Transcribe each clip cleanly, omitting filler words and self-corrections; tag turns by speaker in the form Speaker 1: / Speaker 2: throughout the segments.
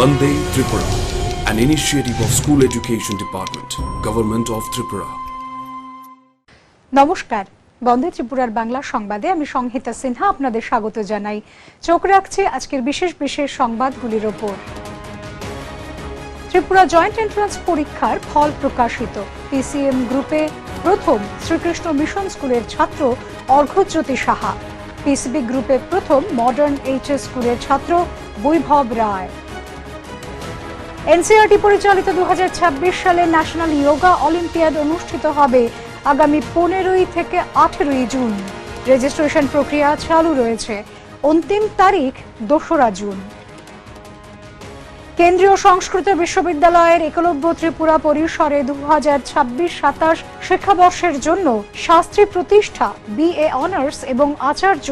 Speaker 1: Vande Tripura, an initiative of School Education Department, Government of Tripura.
Speaker 2: নমস্কার, বন্দে ত্রিপুরার বাংলা সংবাদে আমি সংহিতা সিনহা আপনাদের স্বাগত জানাই। চোখ রাখছি আজকের বিশেষ বিশেষ সংবাদগুলির ওপর। ত্রিপুরা জয়েন্ট এন্ট্রান্স পরীক্ষার ফল প্রকাশিত। পিসিএম গ্রুপে প্রথম শ্রীকৃষ্ণ মিশন স্কুলের ছাত্র অর্ঘ্যজ্যোতি সাহা। পিসিবি গ্রুপে প্রথম মডার্ন এইচএস স্কুলের ছাত্র বৈভব রায়। এনসিআরটি পরিচালিত 2026 সালে ন্যাশনাল যোগা অলিম্পিয়াড অনুষ্ঠিত হবে আগামী 15 থেকে 18 জুন। রেজিস্ট্রেশন প্রক্রিয়া চালু রয়েছে। অন্তিম তারিখ 2রা জুন। কেন্দ্রীয় সংস্কৃত বিশ্ববিদ্যালয়ের একলব্য ত্রিপুরা পরিসরে 2026-27 শিক্ষাবর্ষের জন্য শাস্ত্রী প্রতিষ্ঠা, বিএ অনার্স এবং আচার্য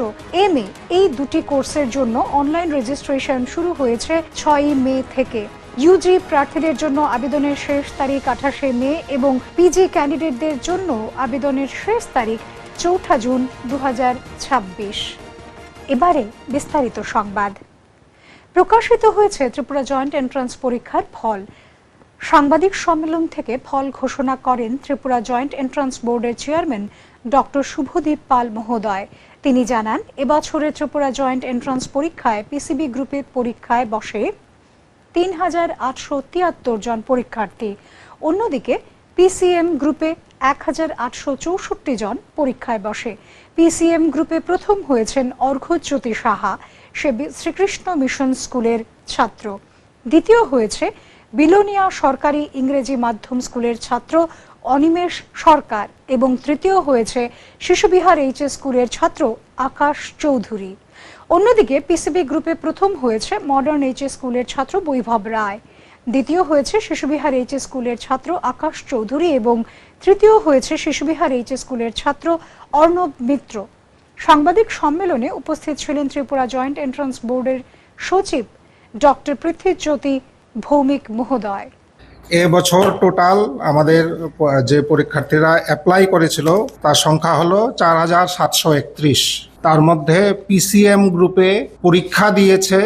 Speaker 2: এমএ এই দুটি কোর্সের জন্য অনলাইন রেজিস্ট্রেশন শুরু হয়েছে 6 মে থেকে। ইউজি প্রার্থীদের জন্য আবেদনের শেষ তারিখ 28 মে এবং পিজি ক্যান্ডিডেটদের জন্য আবেদনের শেষ তারিখ 4 জুন 2026। এবারে বিস্তারিত সংবাদ। প্রকাশিত হয়েছে ত্রিপুরা জয়েন্ট এন্ট্রান্স পরীক্ষার ফল। সাংবাদিক সম্মেলন থেকে ফল ঘোষণা করেন ত্রিপুরা জয়েন্ট এন্ট্রান্স বোর্ডের চেয়ারম্যান ডক্টর শুভদীপ পাল মহোদয়। তিনি জানান, এবছরের ত্রিপুরা জয়েন্ট এন্ট্রান্স পরীক্ষায় পিসিবি গ্রুপে পরীক্ষায় বসে 3873 জন পরীক্ষার্থী। অন্যদিকে পিসিএম গ্রুপে 1864 জন পরীক্ষায় বসে। পিসিএম গ্রুপে প্রথম হয়েছেন অর্ঘ্যজ্যোতি সাহা, সে শ্রীকৃষ্ণ মিশন স্কুলের ছাত্র। দ্বিতীয় হয়েছে বিলোনিয়া সরকারি ইংরেজি মাধ্যম স্কুলের ছাত্র অনিমেষ সরকার এবং তৃতীয় হয়েছে শিশুবিহার এইচএস স্কুলের ছাত্র আকাশ চৌধুরী। অন্যদিকে পিসিবি গ্রুপে প্রথম হয়েছে মডার্ন এইচএস স্কুলের ছাত্র বৈভব রায়, দ্বিতীয় হয়েছে শিশুবিহার এইচএস স্কুলের ছাত্র আকাশ চৌধুরী এবং তৃতীয় হয়েছে শিশুবিহার এইচএস স্কুলের ছাত্র অর্ণব মিত্র। সাংবাদিক সম্মেলনে উপস্থিত ছিলেন ত্রিপুরা জয়েন্ট এন্ট্রান্স বোর্ডের সচিব ডক্টর পৃথ্বীজ্যোতি ভৌমিক মহোদয়।
Speaker 3: এবছর টোটাল আমাদের যে পরীক্ষার্থীরা অ্যাপ্লাই করেছিল তার সংখ্যা হলো 4731। তার মধ্যে পিসিএম গ্রুপে পরীক্ষা দিয়েছে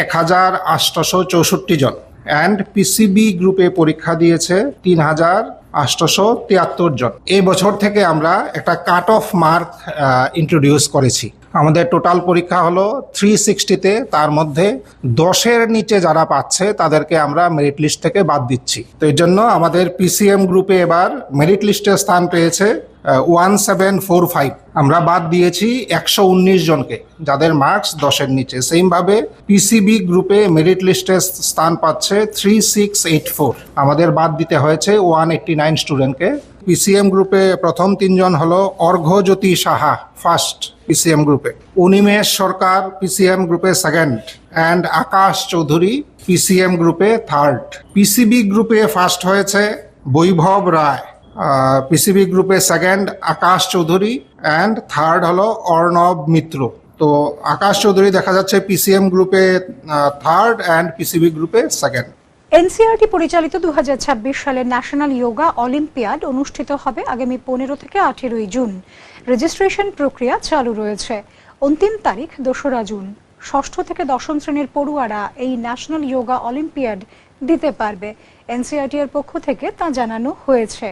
Speaker 3: 1864 জন অ্যান্ড পিসিবি গ্রুপে পরীক্ষা দিয়েছে 3873 জন। এই বছর থেকে আমরা একটা কাট অফ মার্ক ইন্ট্রোডিউস করেছি। আমাদের টোটাল পরীক্ষা হলো 360-তে, তার মধ্যে 10-এর নিচে যারা পাচ্ছে তাদেরকে আমরা মেরিট লিস্ট থেকে বাদ দিচ্ছি। তো এর জন্য আমাদের পিসিএম গ্রুপে এবার মেরিট লিস্টে স্থান পেয়েছে 1745। আমরা বাদ দিয়েছি 119 জনকে যাদের মার্কস 10-এর নিচে। সেইমভাবে পিসিবি গ্রুপে মেরিট লিস্টে স্থান পাচ্ছে 3684, আমাদের বাদ দিতে হয়েছে 189 স্টুডেন্টকে। পিসিএম গ্রুপে প্রথম 3 জন হলো অর্ঘ্যজ্যোতি সাহা ফার্স্ট পিসিএম গ্রুপে, অনিমেষ সরকার পিসিএম গ্রুপে second and Akash Chowdhury PCM গ্রুপে থার্ড। পিসিবি গ্রুপে ফার্স্ট হয়েছে বৈভব রায়, পিসিবি গ্রুপে second Akash Chowdhury and third হলো অর্ণব মিত্র। তো আকাশ চৌধুরী দেখা যাচ্ছে পিসিএম গ্রুপে থার্ড অ্যান্ড পিসিবি গ্রুপে সেকেন্ড।
Speaker 2: এনসিআরটি পরিচালিত 2026 সালের ন্যাশনাল যোগা অলিম্পিয়াড অনুষ্ঠিত হবে আগামী 15 থেকে 18 জুন। রেজিস্ট্রেশন প্রক্রিয়া চালু রয়েছে। অন্তিম তারিখ 2রা জুন। ষষ্ঠ থেকে দশম শ্রেণীর পড়ুয়ারা এই ন্যাশনাল যোগা অলিম্পিয়াড দিতে পারবে। এনসিআরটি এর পক্ষ থেকে তা জানানো হয়েছে।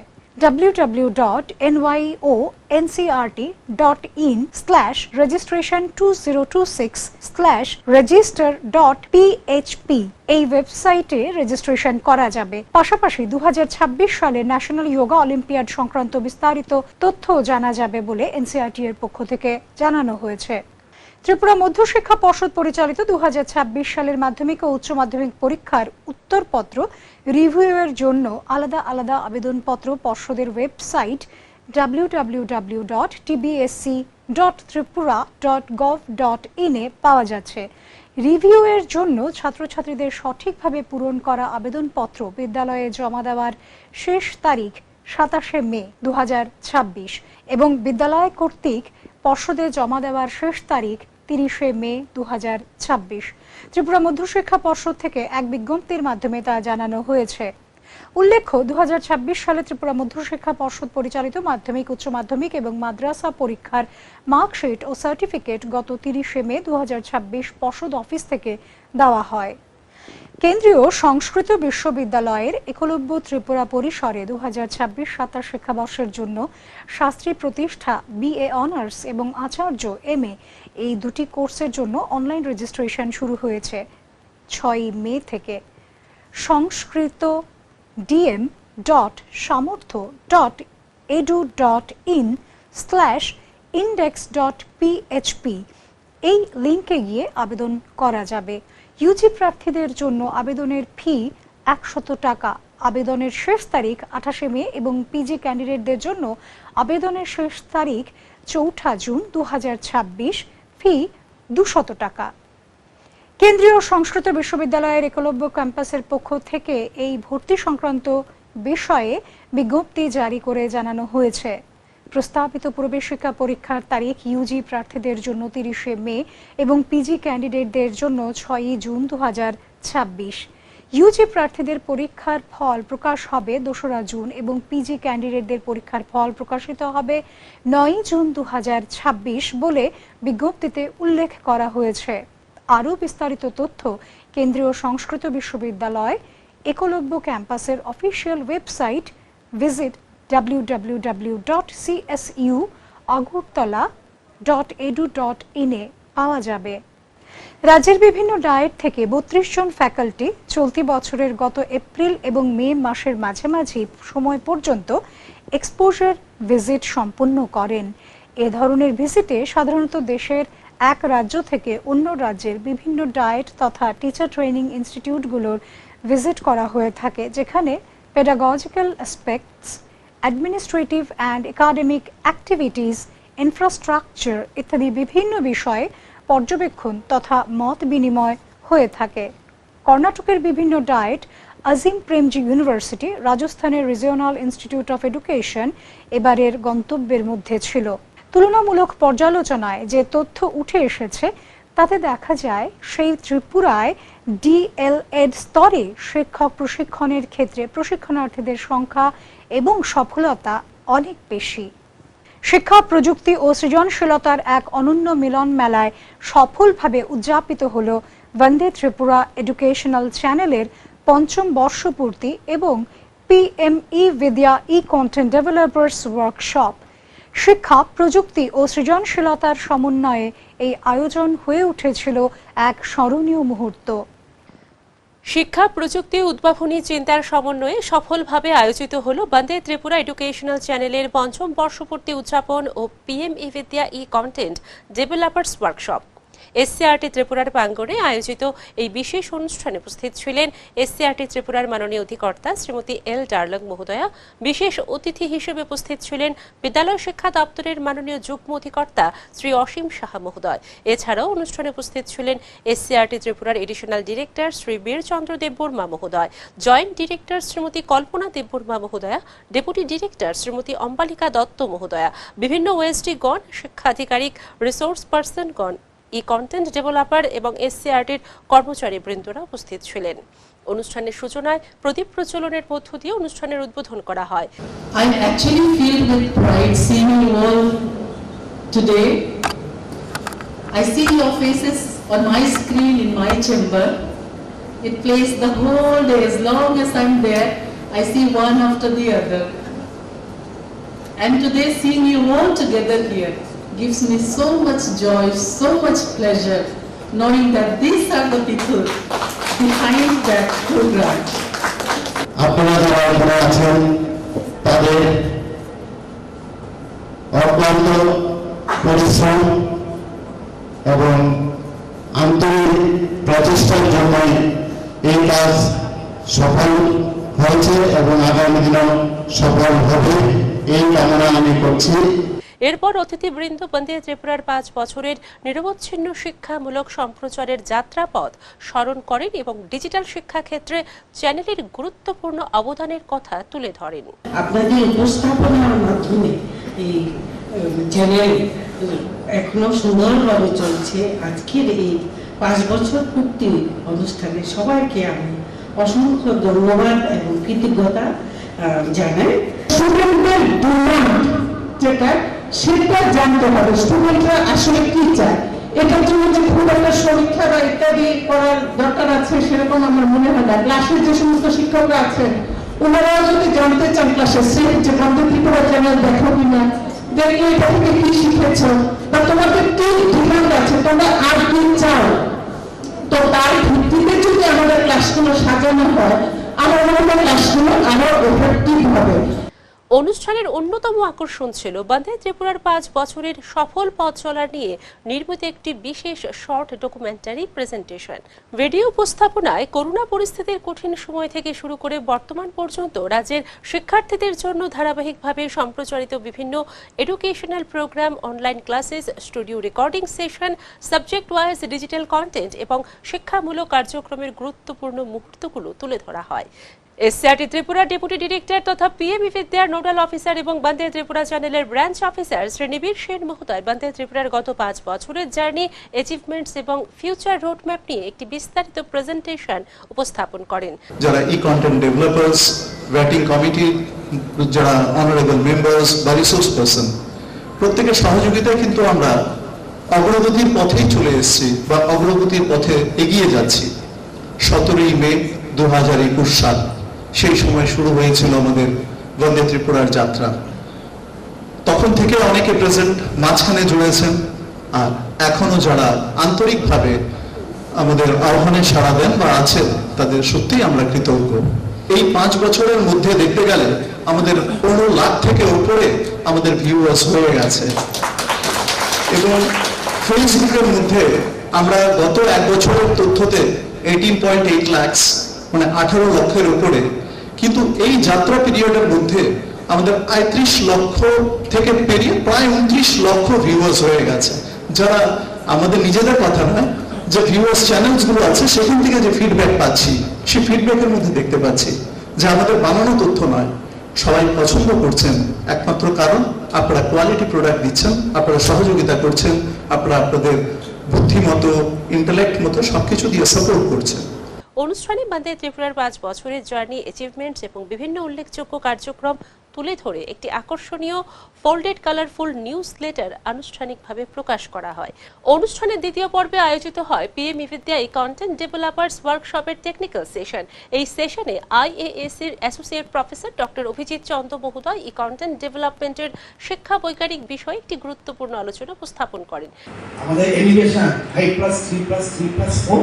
Speaker 2: www.nyoncrt.in/registration2026/register.php এই ওয়েবসাইটে রেজিস্ট্রেশন করা যাবে। পাশাপাশি 2026 সালে ন্যাশনাল যোগা অলিম্পিয়াড সংক্রান্ত বিস্তারিত তথ্য জানা যাবে বলে এনসিআরটি এর পক্ষ থেকে জানানো হয়েছে। ত্রিপুরা মধ্যশিক্ষা পর্ষদ পরিচালিত 2026 সালের মাধ্যমিক ও উচ্চ মাধ্যমিক পরীক্ষার উত্তরপত্র রিভিউয়ের জন্য আলাদা আলাদা আবেদনপত্র পর্ষদের ওয়েবসাইট www.tbsc.tripura.gov.in এ পাওয়া যাচ্ছে। রিভিউয়ের জন্য ছাত্রছাত্রীদের সঠিকভাবে পূরণ করা আবেদনপত্র বিদ্যালয়ে জমা দেওয়ার শেষ তারিখ 27 মে 2026 এবং বিদ্যালয় কর্তৃক পর্ষদে জমা দেওয়ার শেষ তারিখ 30 মে 2026। ত্রিপুরা মধ্যশিক্ষা পর্ষদ থেকে এক বিজ্ঞপ্তির মাধ্যমে তা জানানো হয়েছে। উল্লেখ্য, 2026 সালে ত্রিপুরা মধ্যশিক্ষা পর্ষদ পরিচালিত মাধ্যমিক, উচ্চ মাধ্যমিক এবং মাদ্রাসা পরীক্ষার মার্কশিট ও সার্টিফিকেট গত 30 মে 2026 পর্ষদ অফিস থেকে দেওয়া হয়। কেন্দ্রীয় সংস্কৃত বিশ্ববিদ্যালয়ের একলব্য ত্রিপুরা পরিসরে 2026-27 শিক্ষাবর্ষের জন্য শাস্ত্রী প্রতিষ্ঠা BA অনার্স এবং আচার্য MA এই দুটি কোর্সের জন্য অনলাইন রেজিস্ট্রেশন শুরু হয়েছে 6 মে থেকে। সংস্কৃত dm.samurtho.edu.in/index.php এই লিংকে গিয়ে আবেদন করা যাবে। ইউজি প্রার্থীদের জন্য আবেদনের ফি 100 টাকা। আবেদনের শেষ তারিখ 28 মে এবং পিজি ক্যান্ডিডেটদের জন্য আবেদনের শেষ তারিখ 4 জুন 2026, ফি 200 টাকা। কেন্দ্রীয় সংস্কৃত বিশ্ববিদ্যালয়ের একলব্য ক্যাম্পাসের পক্ষ থেকে এই ভর্তি সংক্রান্ত বিষয়ে বিজ্ঞপ্তি জারি করে জানানো হয়েছে, প্রস্তাবিত প্রবেশিকা পরীক্ষার তারিখ ইউজি প্রার্থীদের জন্য 30 মে এবং পিজি ক্যান্ডিডেটদের জন্য 6 জুন 2026। ইউজি প্রার্থীদের পরীক্ষার ফল প্রকাশ হবে 2 জুন এবং পিজি ক্যান্ডিডেটদের পরীক্ষার ফল প্রকাশিত হবে 9 জুন 2026 বলে বিজ্ঞপ্তিতে উল্লেখ করা হয়েছে। আরও বিস্তারিত তথ্য কেন্দ্রীয় সংস্কৃত বিশ্ববিদ্যালয় একলব্য ক্যাম্পাসের অফিসিয়াল ওয়েবসাইট ভিজিট www.csu.agartala.edu.in এ পাওয়া যাবে। রাজ্যের বিভিন্ন ডায়েট থেকে 32 জন ফ্যাকাল্টি চলতি বছরের গত এপ্রিল এবং মে মাসের মাঝামাঝি সময় পর্যন্ত এক্সপোজার ভিজিট সম্পন্ন করেন। এ ধরনের ভিজিটে সাধারণত দেশের এক রাজ্য থেকে অন্য রাজ্যের বিভিন্ন ডায়েট তথা টিচার ট্রেনিং ইনস্টিটিউটগুলোর ভিজিট করা হয়ে থাকে, যেখানে pedagogical aspects, administrative and academic activities, infrastructure ইত্যাদি বিভিন্ন বিষয়ে পর্যবেক্ষণ তথা মত বিনিময় হয়ে থাকে। কর্ণাটকের বিভিন্ন ডায়েট, আজিম প্রেমজি ইউনিভার্সিটি, রাজস্থানের রিজিওনাল ইনস্টিটিউট অফ এডুকেশন এবারের গন্তব্যের মধ্যে ছিল। তুলনামূলক পর্যালোচনায় যে তথ্য উঠে এসেছে তাতে দেখা যায় সেই ত্রিপুরায় DLED স্তরে শিক্ষক প্রশিক্ষণের ক্ষেত্রে প্রশিক্ষণার্থীদের সংখ্যা এবং সফলতা অনেক বেশি। শিক্ষা, প্রযুক্তি ও সৃজনশীলতার এক অনন্য মিলন মেলায় সফলভাবে উদযাপিত হল বন্দে ত্রিপুরা এডুকেশনাল চ্যানেলের 5ম বর্ষপূর্তি এবং PME Vidya E-Content Developers Workshop। শিক্ষা, প্রযুক্তি ও সৃজনশীলতার সমন্বয়ে এই আয়োজন হয়ে উঠেছিল এক স্মরণীয় মুহূর্ত।
Speaker 4: শিক্ষা, প্রযুক্তি, উদ্ভাবনী চিন্তার সমন্বয়ে সফলভাবে আয়োজিত হল বন্দে ত্রিপুরা এডুকেশনাল চ্যানেলের 5ম বর্ষপূর্তি উদযাপন ও PME Vidya E-Content Developers Workshop। SCRT ত্রিপুরার প্রাঙ্গণে আয়োজিত এই বিশেষ অনুষ্ঠানে উপস্থিত ছিলেন SCRT ত্রিপুরার মাননীয় অধিকর্তা শ্রীমতী L ডার্লং মহোদয়া। বিশেষ অতিথি হিসেবে উপস্থিত ছিলেন বিদ্যালয় শিক্ষা দপ্তরের মাননীয় যুগ্ম অধিকর্তা শ্রী অসীম সাহা মহোদয়। এছাড়াও অনুষ্ঠানে উপস্থিত ছিলেন SCRT ত্রিপুরার এডিশনাল ডিরেক্টর শ্রী বীরচন্দ্র দেববর্মা মহোদয়, জয়েন্ট ডিরেক্টর শ্রীমতী কল্পনা দেববর্মা মহোদয়া, ডেপুটি ডিরেক্টর শ্রীমতী অম্বালিকা দত্ত মহোদয়া, বিভিন্ন OSD গণ, শিক্ষা আধিকারিক, রিসোর্স পার্সনগণ, ই-কন্টেন্ট ডেভেলপার এবং SCRTর কর্মচারী বৃন্দরা উপস্থিত ছিলেন। অনুষ্ঠানের সূচনায় প্রদীপ প্রজ্বলনের মধ্য দিয়ে অনুষ্ঠানের উদ্বোধন করা হয়।
Speaker 5: I actually feel with pride seeing you all today. I see your faces on my screen in my chamber. It plays the whole day. As long as I'm there, I see one after the other. And today seeing you all together here gives me so much joy, so much pleasure, knowing that these are the people behind that program.
Speaker 6: আপনারা যারা এখানে আছেন তাদের অক্লান্ত পরিশ্রম এবং আন্তরিক প্রচেষ্টার জন্য এই কাজ সফল হয়েছে এবং আগামী দিনেও সফল হবে এই কামনা আমি করছি।
Speaker 4: এরপর অতিথিবৃন্দ বন্দে ত্রিপুরার 5 বছরের নিরবচ্ছিন্ন শিক্ষামূলক সম্প্রচারের যাত্রাপথ স্মরণ করেন এবং ডিজিটাল শিক্ষা ক্ষেত্রে চ্যানেলের গুরুত্বপূর্ণ অবদানের কথা তুলে ধরেন।
Speaker 7: আপনাদের উপস্থাপনার মাধ্যমে এই চ্যানেল এখনো সুন্দরভাবে চলছে। আজকের এই 5 বছর পূর্তি অনুষ্ঠানে সবাইকে আমি অসংখ্য ধন্যবাদ এবং কৃতজ্ঞতা জানাই। স্টুডেন্টদের ডিমান্ড যেটা সেটা জানতে হবে, স্টুডেন্টরা আসলে কি চায়
Speaker 5: এটার জন্য যে খুব একটা সমীক্ষা বা ইত্যাদি করার দরকার আছে সেরকম আমার মনে হয় না। ক্লাসের যে সমস্ত শিক্ষকরা আছেন ওনারাও যদি জানতে চান ক্লাসের সেট যে বন্দে ত্রিপুরা চ্যানেল দেখো কিনা, দেখলে এটা থেকে কি শিখেছ বা তোমাদের কি ডিমান্ড আছে, তোমরা আর কি চাও, তো তার ভিত্তিতে যদি আমাদের ক্লাসগুলো সাজানো হয় আমার মনে হয় ক্লাসগুলো আরো এফেক্টিভ হবে।
Speaker 4: অনুষ্ঠানের অন্যতম আকর্ষণ ছিল বন্দে ত্রিপুরার 5 বছরের সফল পথ চলা নিয়ে নির্মিত একটি বিশেষ শর্ট ডকুমেন্টারি প্রেজেন্টেশন। ভিডিও উপস্থাপনায় করোনা পরিস্থিতির কঠিন সময় থেকে শুরু করে বর্তমান পর্যন্ত রাজ্যের শিক্ষার্থীদের জন্য ধারাবাহিকভাবে সম্প্রচারিত বিভিন্ন educational programme, online classes, studio recording session, subject wise digital content এবং শিক্ষামূলক কার্যক্রমের গুরুত্বপূর্ণ মুহূর্তগুলো তুলে ধরা হয়। এসসিআরটি ত্রিপুরা ডেপুটি ডিরেক্টর তথা পিএম বিদ্যার নোডাল অফিসার এবং বন্দে ত্রিপুরা চ্যানেলের ব্রাঞ্চ অফিসার শ্রী নিবিড় সেন মহোদয় বন্দে ত্রিপুরার গত 5 বছরের জার্নি, অ্যাচিভমেন্টস এবং ফিউচার রোডম্যাপ নিয়ে একটি বিস্তারিত প্রেজেন্টেশন উপস্থাপন করেন।
Speaker 8: যারা ই কন্টেন্ট ডেভেলপার্স, ভেটিং কমিটি, যারা অনারেবল মেম্বার্স বা রিসোর্স পারসন, প্রত্যেকের সহযোগিতায় কিন্তু আমরা অগ্রগতির পথেই চলে এসেছি বা অগ্রগতির পথে এগিয়ে যাচ্ছি। 17ই মে 2021 সাল, সেই সময় শুরু হয়েছিল আমাদের বন্দে ত্রিপুরার যাত্রা। তখন থেকে অনেকে প্রেজেন্ট, মাঝখানে জুড়েছেন, আর এখনো যারা আন্তরিকভাবে আমাদের আহ্বানে সাড়া দেন বা আছেন তাদের সত্যিই আমরা কৃতজ্ঞ। এই 5 বছরের মধ্যে দেখতে গেলে আমাদের 15 লাখ থেকে উপরে আমাদের ভিউয়ার্স হয়ে গেছে এবং ফেসবুকের মধ্যে আমরা গত 1 বছরের তথ্যতে 18.8 লাখ, মানে 18 লক্ষের উপরে, কিন্তু এই যাত্রা পিরিয়ডের মধ্যে আমাদের 35 লক্ষ থেকে পেরিয়ে প্রায় 29 লক্ষ ভিউয়ার্স হয়ে গেছে, যারা আমাদের নিজেদের কথা নয়, যে ভিউয়ার্স চ্যানেলস গুলো আছে সেখান থেকে যে ফিডব্যাক পাচ্ছি, সেই ফিডব্যাকের মধ্যে দেখতে পাচ্ছি যে আমাদের বানানো তথ্য নয়, সবাই পছন্দ করছেন। একমাত্র কারণ আপনারা কোয়ালিটি প্রোডাক্ট দিচ্ছেন, আপনারা সহযোগিতা করছেন, আপনারা আপনাদের বুদ্ধিমতো, ইন্টেলেক্ট মতো সবকিছু দিয়ে সাপোর্ট করছেন।
Speaker 4: অনুষ্ঠানে বন্দে ত্রিপুরার 5 বছরের জার্নি, অ্যাচিভমেন্টস এবং বিভিন্ন উল্লেখযোগ্য কার্যক্রম তুলে ধরে একটি আকর্ষণীয় ফোল্ডেড কালারফুল নিউজ লেটার আনুষ্ঠানিকভাবে প্রকাশ করা হয়। অনুষ্ঠানের দ্বিতীয় পর্বে আয়োজিত হয় পিএম বিদ্যা ই কন্টেন্ট ডেভেলপার্স ওয়ার্কশপের টেকনিক্যাল সেশন। এই সেশনে আইএএসির অ্যাসোসিয়েট প্রফেসর ডক্টর অভিজিৎ চন্দ্র মহোদয় ই কন্টেন্ট ডেভেলপমেন্টের শিক্ষা বৈজ্ঞানিক বিষয়ে একটি গুরুত্বপূর্ণ আলোচনা উপস্থাপন করেন।
Speaker 9: আমাদের এলিভেশন 5+3+3+4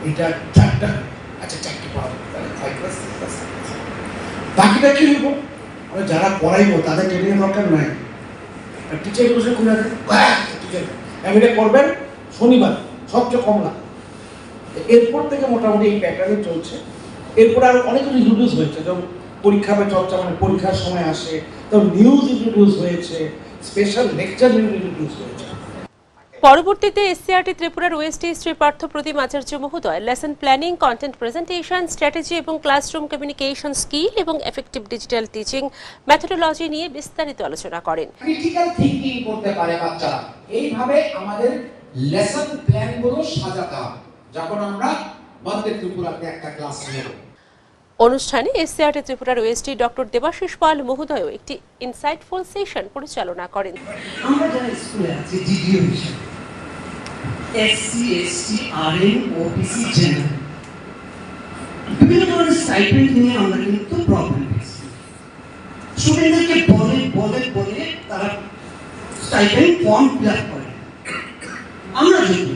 Speaker 9: এটা 4টা, আচ্ছা 4টি পাওয়া যাবে, তাহলে 5+3+3+4 বাকিটা কি হইব? আমরা যারা পড়াইবো তাদের ট্রেনিং দরকার নাই, টিচার বসে খুলে দেন, টিচার এমএলএ করবেন শনিবার সবচেয়ে কম লাভ। এরপর থেকে মোটামুটি এই প্যাটার্নে চলছে। এরপর আরো অনেক কিছু ইন্ট্রোডিউস হয়েছে, যেমন পরীক্ষা পে চর্চা, মানে পরীক্ষার সময় আসে, তো নিউজ ইন্ট্রোডিউস হয়েছে, স্পেশাল লেকচার ইন্ট্রোডিউস হয়েছে।
Speaker 4: পরবর্তীতে এসসিআরটি ত্রিপুরার ওএসডি শ্রী পার্থপ্রতিম আচার্য মহোদয় lesson planning, content presentation, strategy এবং ক্লাসরুম কমিউনিকেশন স্কিল এবং এফেক্টিভ ডিজিটাল টিচিং মেথোডোলজি নিয়ে বিস্তারিত আলোচনা করেন।
Speaker 10: ক্রিটিক্যাল থিংকিং করতে পারে বাচ্চারা, এইভাবে আমাদের লেসন প্ল্যানগুলো সাজাতে হবে যখন আমরা বন্দে ত্রিপুরাতে একটা ক্লাস নেব।
Speaker 4: অনুষ্ঠানে এসসিআরটি ত্রিপুরার ওএসডি ডক্টর দেবাশিস পাল মহোদয়ও একটি ইনসাইটফুল সেশন পরিচালনা করেন।
Speaker 7: আমরা যারা স্কুলে আছি ডিডিও হিসেবে SC, ST, RM, OBC, general বিভিন্ন ধরনের স্টাইপেন্ড নিয়ে আমরা কিন্তু প্রবলেম ফেস করি। স্টুডেন্টদেরকে বলে তারা স্টাইপেন্ড ফর্ম ফিল আপ করে। আমরা যদি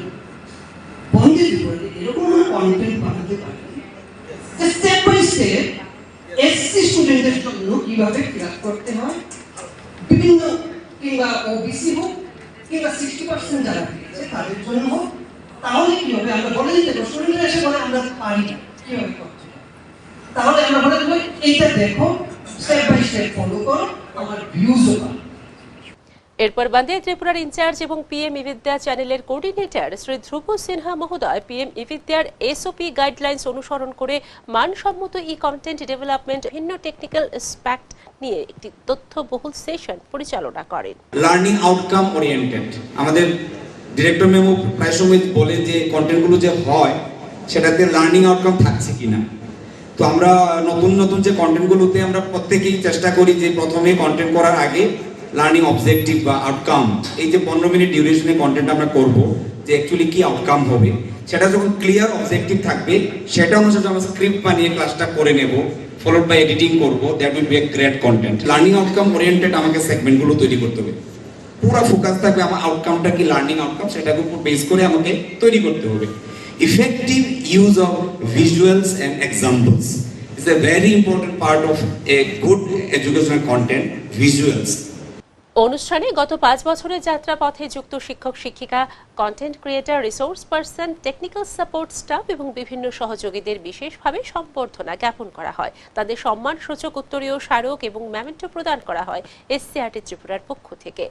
Speaker 7: বন্দে ত্রিপুরাতে এরকম কন্টেন্ট বানাতে পারি স্টেপ বাই স্টেপ এসসি স্টুডেন্টদের জন্য কিভাবে ফিল আপ করতে হয়, বিভিন্ন কিংবা ওবিসি হোক কিংবা 60% যারা পেয়েছে তাদের জন্য হোক, তাহলে কি হবে? আমরা বলে দিতে পারবো, স্টুডেন্টরা এসে বলে আমরা পারি না, কিভাবে করতে হবে, তাহলে আমরা বলে দেবো এইটা দেখো, স্টেপ বাই স্টেপ ফলো করো, আমার ভিউজও পাবো।
Speaker 4: এরপর বন্দে ত্রিপুরার ইনচার্জ এবং পিএম বিদ্যা চ্যানেলের কোঅর্ডিনেটর শ্রী ধ্রুব সিনহা মহোদয় পিএম বিদ্যার এসওপি গাইডলাইন্স অনুসরণ করে মানসম্মত ই কন্টেন্ট ডেভেলপমেন্ট ভিন্ন টেকনিক্যাল অ্যাসপেক্ট নিয়ে একটি তথ্যবহুল সেশন পরিচালনা করেন।
Speaker 11: লার্নিং আউটকাম ওরিয়েন্টেড, আমাদের ডিরেক্টর মেমো প্রায় সময় বলে যে কন্টেন্টগুলো যে হয় সেটাতে লার্নিং আউটকাম থাকছে কিনা। তো আমরা নতুন যে কন্টেন্টগুলোতে আমরা প্রত্যেকেই চেষ্টা করি যে প্রথমে কন্টেন্ট করার আগে লার্নিং অবজেক্টিভ বা আউটকাম, এই যে 15 মিনিট ডিউরেশনের কন্টেন্ট আমরা করব, যে অ্যাকচুয়ালি কি আউটকাম হবে, সেটা যখন ক্লিয়ার অবজেক্টিভ থাকবে, সেটা অনুসারে আমরা স্ক্রিপ্ট বানিয়ে ক্লাসটা করে নেব, ফলোড বাই এডিটিং করব, that will B a great content. Learning outcome oriented আমাকে সেগমেন্টগুলো তৈরি করতে হবে, পুরো ফোকাস থাকবে আমার আউটকামটা কি, লার্নিং আউটকাম, সেটাকে উপর বেস করে আমাকে তৈরি করতে হবে। Effective use of visuals and examples is a very important part of a good educational content, visuals.
Speaker 4: অনুষ্ঠানে গত 5 বছরের যাত্রাপথে যুক্ত শিক্ষক শিক্ষিকা, content creator, resource person, technical support staff এবং বিভিন্ন সহযোগীদের বিশেষভাবে সম্বর্ধনা জ্ঞাপন করা হয়। তাদের সম্মানসূচক উত্তরীয় স্মারক এবং মেমেন্টো প্রদান করা হয় এসসিআরটি ত্রিপুরার পক্ষ থেকে।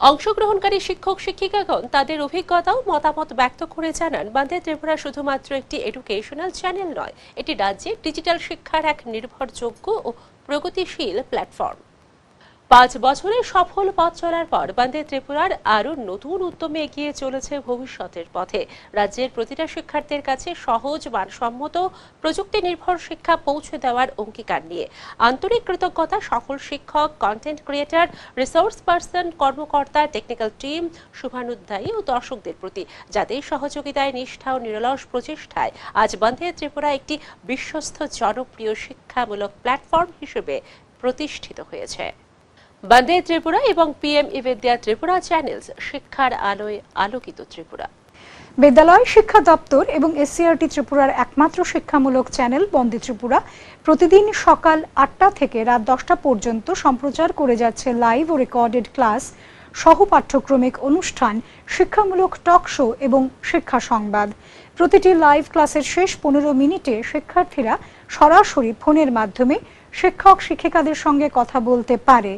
Speaker 4: অংশগ্রহণকারী শিক্ষক শিক্ষিকাগণ তাদের অভিজ্ঞতা ও মতামত ব্যক্ত করে জানান, বন্দে ত্রিপুরা শুধুমাত্র একটি এডুকেশনাল চ্যানেল নয়, এটি রাজ্যের ডিজিটাল শিক্ষার এক নির্ভরযোগ্য ও প্রগতিশীল প্ল্যাটফর্ম। 5 বছরের সফল পথ চলার পর বন্দে ত্রিপুরার আরও নতুন উদ্যমে এগিয়ে চলেছে ভবিষ্যতের পথে। রাজ্যের প্রতিটা শিক্ষার্থীর কাছে সহজ, মানসম্মত, প্রযুক্তি নির্ভর শিক্ষা পৌঁছে দেওয়ার অঙ্গীকার নিয়ে আন্তরিক কৃতজ্ঞতা সকল শিক্ষক, কন্টেন্ট ক্রিয়েটর, রিসোর্স পার্সন, কর্মকর্তা, টেকনিক্যাল টিম, শুভানুধ্যায়ী ও দর্শকদের প্রতি, যাদের সহযোগিতায়, নিষ্ঠা ও নিরলস প্রচেষ্টায় আজ বন্দে ত্রিপুরা একটি বিশ্বস্ত জনপ্রিয় শিক্ষামূলক প্ল্যাটফর্ম হিসেবে প্রতিষ্ঠিত হয়েছে। বন্দে ত্রিপুরা এবং পিএম ই-বিদ্যা ত্রিপুরা চ্যানেলস, শিক্ষার আলোয় আলোকিত ত্রিপুরা।
Speaker 2: বিদ্যালয় শিক্ষা দপ্তর এবং এসসিআরটি ত্রিপুরার একমাত্র শিক্ষামূলক চ্যানেল বন্দে ত্রিপুরা প্রতিদিন সকাল 8টা থেকে রাত 10টা পর্যন্ত সম্প্রচার করে যাচ্ছে লাইভ ও রেকর্ডেড ক্লাস, সহ পাঠ্যক্রমিক অনুষ্ঠান, শিক্ষামূলক টক শো এবং শিক্ষা সংবাদ। প্রতিটি লাইভ ক্লাসের শেষ 15 মিনিটে শিক্ষার্থীরা সরাসরি ফোনের মাধ্যমে শিক্ষক শিক্ষিকাদের সঙ্গে কথা বলতে পারে।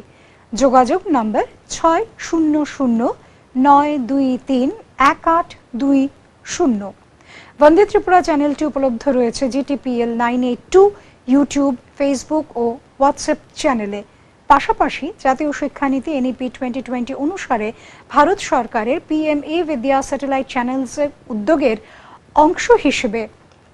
Speaker 2: যোগাযোগ নম্বর 6009231820। বন্দে ত্রিপুরা চ্যানেলটি উপলব্ধ রয়েছে GTPL 982 ইউটিউব, ফেসবুক ও হোয়াটসঅ্যাপ চ্যানেলে। পাশাপাশি জাতীয় শিক্ষানীতি NEP 2020 অনুসারে ভারত সরকারের PM ই-বিদ্যা স্যাটেলাইট চ্যানেলসের উদ্যোগের অংশ হিসেবে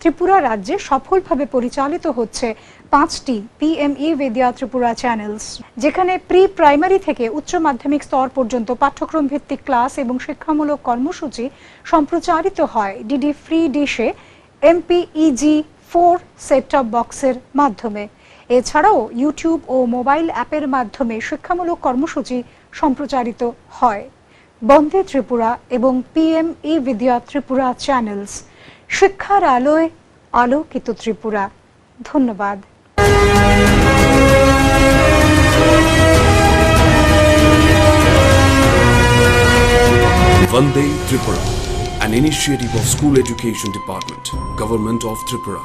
Speaker 2: ত্রিপুরা রাজ্যে সফলভাবে পরিচালিত হচ্ছে 5টি PM ই-বিদ্যা ত্রিপুরা চ্যানেলস, যেখানে প্রি প্রাইমারি থেকে উচ্চ মাধ্যমিক স্তর পর্যন্ত পাঠ্যক্রম ভিত্তিক ক্লাস এবং শিক্ষামূলক কর্মসূচি সম্প্রচারিত হয় ডিডি ফ্রি ডিশে MPEG 4 সেট টপ বক্সের মাধ্যমে। এছাড়াও ইউটিউব ও মোবাইল অ্যাপের মাধ্যমে শিক্ষামূলক কর্মসূচি সম্প্রচারিত হয়। বন্দে ত্রিপুরা এবং PM ই-বিদ্যা ত্রিপুরা চ্যানেলস, শিক্ষার আলোয় আলোকিত ত্রিপুরা। ধন্যবাদ।
Speaker 1: Vande Tripura, an initiative of School Education Department, Government of Tripura.